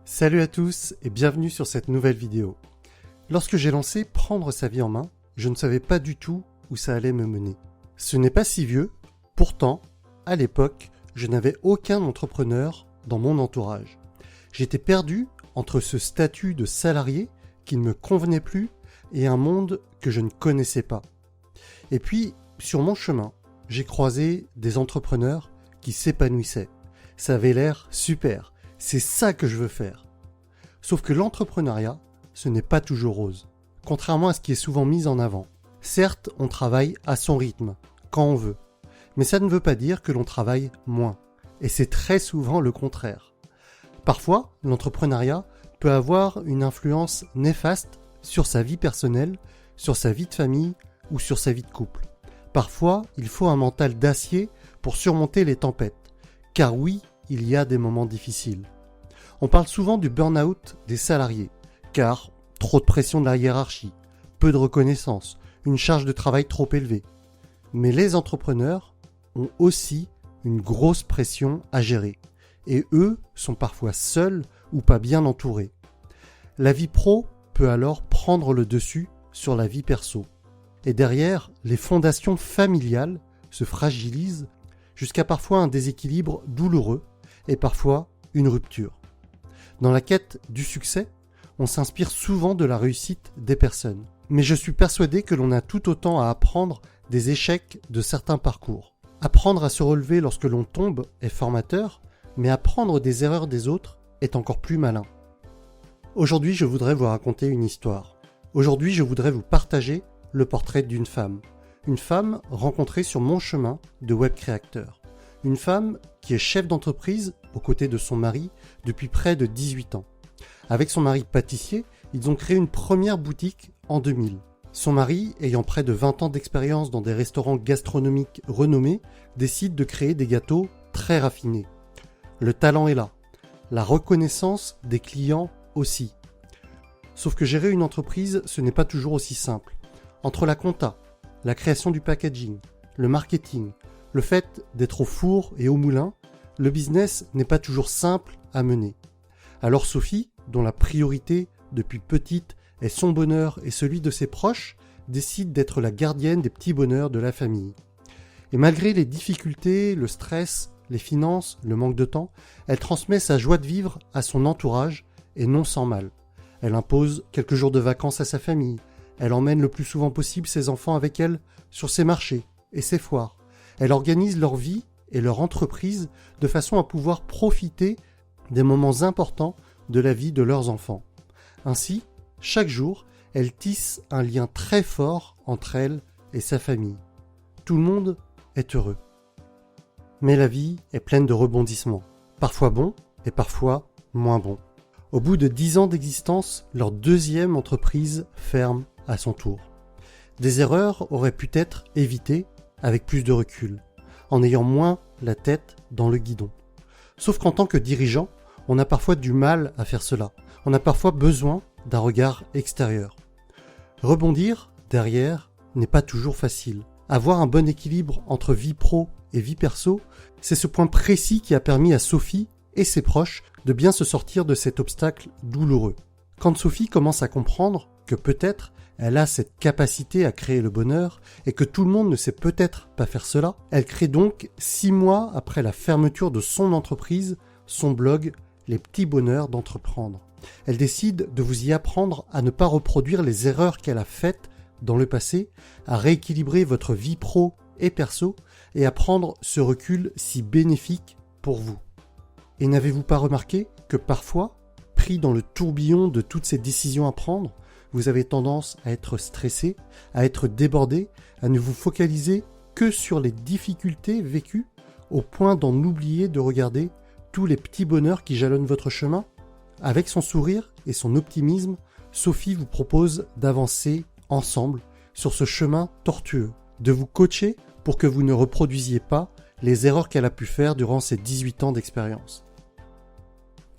Salut à tous et bienvenue sur cette nouvelle vidéo. Lorsque j'ai lancé Prendre sa vie en main, je ne savais pas du tout où ça allait me mener. Ce n'est pas si vieux, pourtant, à l'époque, je n'avais aucun entrepreneur dans mon entourage. J'étais perdu entre ce statut de salarié qui ne me convenait plus et un monde que je ne connaissais pas. Et puis, sur mon chemin, j'ai croisé des entrepreneurs qui s'épanouissaient. Ça avait l'air super. C'est ça que je veux faire. Sauf que l'entrepreneuriat, ce n'est pas toujours rose, contrairement à ce qui est souvent mis en avant. Certes, on travaille à son rythme, quand on veut, mais ça ne veut pas dire que l'on travaille moins, et c'est très souvent le contraire. Parfois, l'entrepreneuriat peut avoir une influence néfaste sur sa vie personnelle, sur sa vie de famille ou sur sa vie de couple. Parfois, il faut un mental d'acier pour surmonter les tempêtes, car oui, il y a des moments difficiles. On parle souvent du burn-out des salariés, car trop de pression de la hiérarchie, peu de reconnaissance, une charge de travail trop élevée. Mais les entrepreneurs ont aussi une grosse pression à gérer, et eux sont parfois seuls ou pas bien entourés. La vie pro peut alors prendre le dessus sur la vie perso. Et derrière, les fondations familiales se fragilisent jusqu'à parfois un déséquilibre douloureux et parfois une rupture. Dans la quête du succès, on s'inspire souvent de la réussite des personnes. Mais je suis persuadé que l'on a tout autant à apprendre des échecs de certains parcours. Apprendre à se relever lorsque l'on tombe est formateur, mais apprendre des erreurs des autres est encore plus malin. Aujourd'hui, je voudrais vous raconter une histoire. Aujourd'hui, je voudrais vous partager le portrait d'une femme. Une femme rencontrée sur mon chemin de web créateur. Une femme qui est chef d'entreprise aux côtés de son mari depuis près de 18 ans. Avec son mari pâtissier, ils ont créé une première boutique en 2000. Son mari, ayant près de 20 ans d'expérience dans des restaurants gastronomiques renommés, décide de créer des gâteaux très raffinés. Le talent est là, la reconnaissance des clients aussi. Sauf que gérer une entreprise, ce n'est pas toujours aussi simple. Entre la compta, la création du packaging, le marketing, le fait d'être au four et au moulin, le business n'est pas toujours simple à mener. Alors Sophie, dont la priorité depuis petite est son bonheur et celui de ses proches, décide d'être la gardienne des petits bonheurs de la famille. Et malgré les difficultés, le stress, les finances, le manque de temps, elle transmet sa joie de vivre à son entourage et non sans mal. Elle impose quelques jours de vacances à sa famille. Elle emmène le plus souvent possible ses enfants avec elle sur ses marchés et ses foires. Elle organise leur vie et leur entreprise de façon à pouvoir profiter des moments importants de la vie de leurs enfants. Ainsi, chaque jour, elle tisse un lien très fort entre elle et sa famille. Tout le monde est heureux. Mais la vie est pleine de rebondissements, parfois bons et parfois moins bons. Au bout de 10 ans d'existence, leur deuxième entreprise ferme à son tour. Des erreurs auraient pu être évitées avec plus de recul, en ayant moins la tête dans le guidon. Sauf qu'en tant que dirigeant, on a parfois du mal à faire cela. On a parfois besoin d'un regard extérieur. Rebondir derrière n'est pas toujours facile. Avoir un bon équilibre entre vie pro et vie perso, c'est ce point précis qui a permis à Sophie et ses proches de bien se sortir de cet obstacle douloureux. Quand Sophie commence à comprendre que peut-être elle a cette capacité à créer le bonheur et que tout le monde ne sait peut-être pas faire cela, elle crée donc 6 mois après la fermeture de son entreprise, son blog « Les petits bonheurs d'entreprendre ». Elle décide de vous y apprendre à ne pas reproduire les erreurs qu'elle a faites dans le passé, à rééquilibrer votre vie pro et perso et à prendre ce recul si bénéfique pour vous. Et n'avez-vous pas remarqué que parfois, pris dans le tourbillon de toutes ces décisions à prendre, vous avez tendance à être stressé, à être débordé, à ne vous focaliser que sur les difficultés vécues, au point d'en oublier de regarder tous les petits bonheurs qui jalonnent votre chemin? Avec son sourire et son optimisme, Sophie vous propose d'avancer ensemble sur ce chemin tortueux, de vous coacher pour que vous ne reproduisiez pas les erreurs qu'elle a pu faire durant ses 18 ans d'expérience.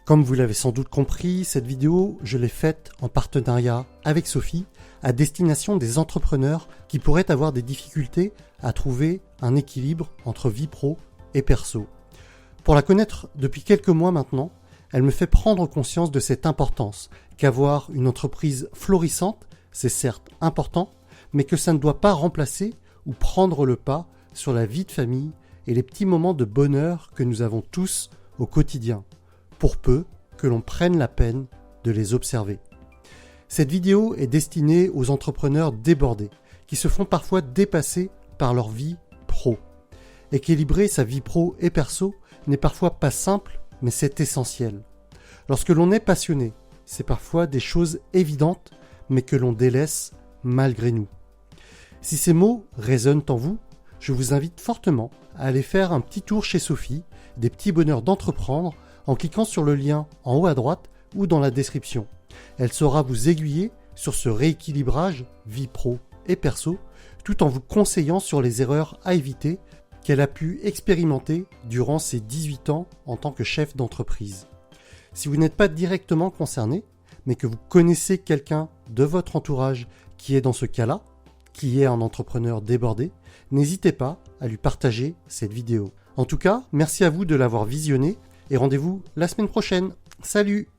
Comme vous l'avez sans doute compris, cette vidéo, je l'ai faite en partenariat avec Sophie à destination des entrepreneurs qui pourraient avoir des difficultés à trouver un équilibre entre vie pro et perso. Pour la connaître depuis quelques mois maintenant, Elle me fait prendre conscience de cette importance qu'avoir une entreprise florissante, c'est certes important, mais que ça ne doit pas remplacer ou prendre le pas sur la vie de famille et les petits moments de bonheur que nous avons tous au quotidien, pour peu que l'on prenne la peine de les observer. Cette vidéo est destinée aux entrepreneurs débordés, qui se font parfois dépasser par leur vie pro. Équilibrer sa vie pro et perso n'est parfois pas simple, mais c'est essentiel. Lorsque l'on est passionné, c'est parfois des choses évidentes, mais que l'on délaisse malgré nous. Si ces mots résonnent en vous, je vous invite fortement à aller faire un petit tour chez Sophie, des petits bonheurs d'entreprendre, en cliquant sur le lien en haut à droite ou dans la description. Elle saura vous aiguiller sur ce rééquilibrage vie pro et perso, tout en vous conseillant sur les erreurs à éviter qu'elle a pu expérimenter durant ses 18 ans en tant que chef d'entreprise. Si vous n'êtes pas directement concerné, mais que vous connaissez quelqu'un de votre entourage qui est dans ce cas-là, qui est un entrepreneur débordé, n'hésitez pas à lui partager cette vidéo. En tout cas, merci à vous de l'avoir visionnée et rendez-vous la semaine prochaine. Salut!